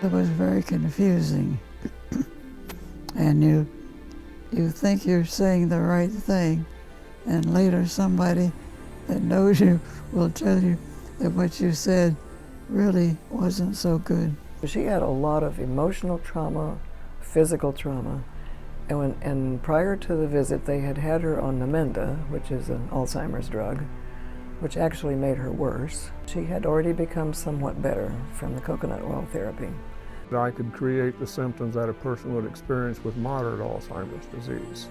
It was very confusing. And you think you're saying the right thing, and later somebody that knows you will tell you that what you said really wasn't so good. She had a lot of emotional trauma, physical trauma, and prior to the visit they had her on Namenda, which is an Alzheimer's drug, which actually made her worse. She had already become somewhat better from the coconut oil therapy. I could create the symptoms that a person would experience with moderate Alzheimer's disease.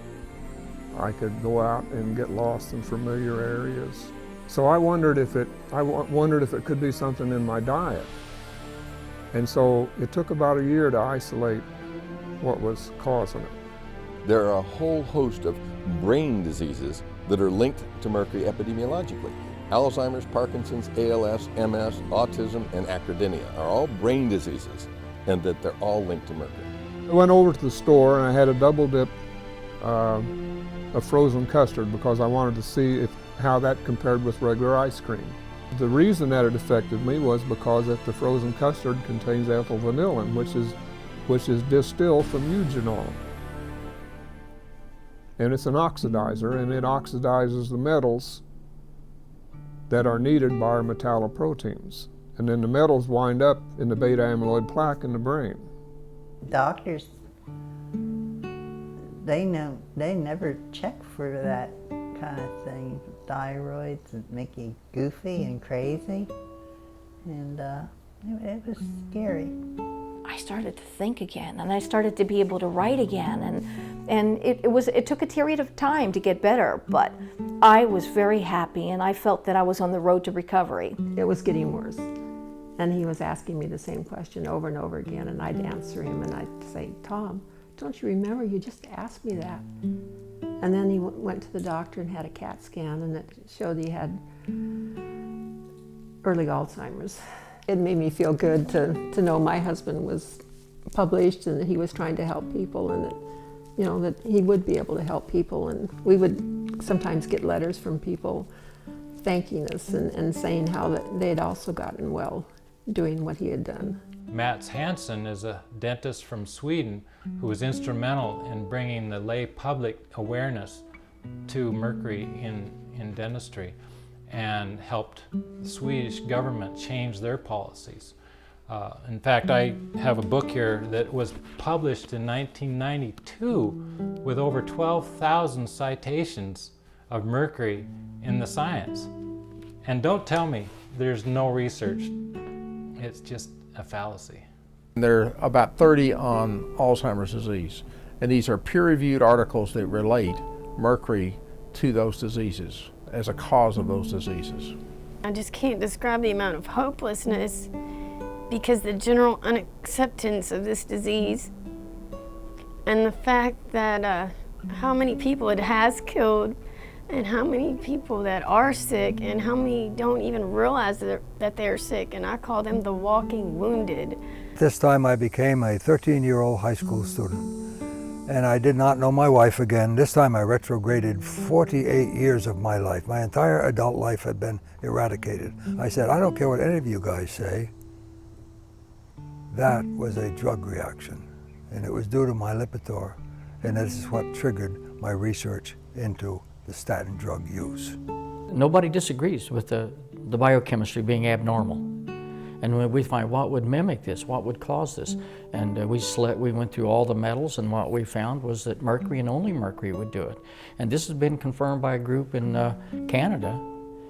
I could go out and get lost in familiar areas. So I wondered if it could be something in my diet. And so it took about a year to isolate what was causing it. There are a whole host of brain diseases that are linked to mercury epidemiologically. Alzheimer's, Parkinson's, ALS, MS, autism, and acrodynia are all brain diseases, and that they're all linked to mercury. I went over to the store and I had a double dip of frozen custard because I wanted to see how that compared with regular ice cream. The reason that it affected me was because the frozen custard contains ethyl vanillin, which is distilled from eugenol. And it's an oxidizer, and it oxidizes the metals that are needed by our metalloproteins. And then the metals wind up in the beta amyloid plaque in the brain. Doctors, they never check for that kind of thing. Thyroids that make you goofy and crazy, and it was scary. I started to think again, and I started to be able to write again, and it took a period of time to get better, but I was very happy, and I felt that I was on the road to recovery. It was getting worse, and he was asking me the same question over and over again, and I'd answer him, and I'd say, "Tom, don't you remember you just asked me that?" And then he went to the doctor and had a CAT scan, and it showed he had early Alzheimer's. It made me feel good to know my husband was published and that he was trying to help people, and that, that he would be able to help people. And we would sometimes get letters from people thanking us and saying how that they had also gotten well doing what he had done. Mats Hansen is a dentist from Sweden who was instrumental in bringing the lay public awareness to mercury in dentistry and helped the Swedish government change their policies. In fact, I have a book here that was published in 1992 with over 12,000 citations of mercury in the science. And don't tell me there's no research. It's just a fallacy. There are about 30 on Alzheimer's disease, and these are peer-reviewed articles that relate mercury to those diseases as a cause of those diseases. I just can't describe the amount of hopelessness because the general unacceptance of this disease and the fact that how many people it has killed and how many people that are sick and how many don't even realize that they're sick, and I call them the walking wounded. This time I became a 13-year-old high school student, and I did not know my wife again. This time I retrograded 48 years of my life. My entire adult life had been eradicated. I said, I don't care what any of you guys say. That was a drug reaction, and it was due to my Lipitor, and this is what triggered my research into the statin drug use. Nobody disagrees with the biochemistry being abnormal. And when we find what would mimic this, what would cause this, and we went through all the metals, and what we found was that mercury and only mercury would do it. And this has been confirmed by a group in Canada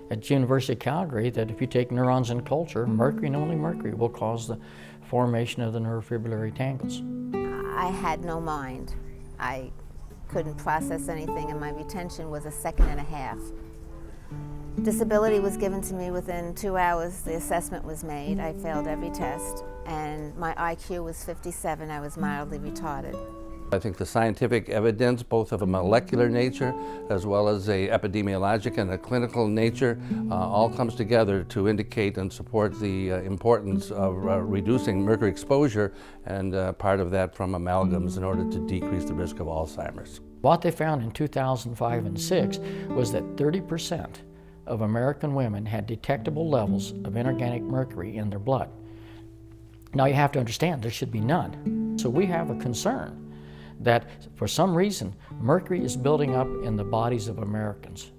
at the University of Calgary that if you take neurons in culture, mercury and only mercury will cause the formation of the neurofibrillary tangles. I had no mind. I couldn't process anything, and my retention was 1.5 seconds. Disability was given to me within 2 hours. The assessment was made. I failed every test, and my IQ was 57. I was mildly retarded. I think the scientific evidence, both of a molecular nature as well as a epidemiologic and a clinical nature, all comes together to indicate and support the importance of reducing mercury exposure, and part of that from amalgams in order to decrease the risk of Alzheimer's. What they found in 2005 and 6 was that 30% of American women had detectable levels of inorganic mercury in their blood. Now you have to understand there should be none. So we have a concern that for some reason mercury is building up in the bodies of Americans.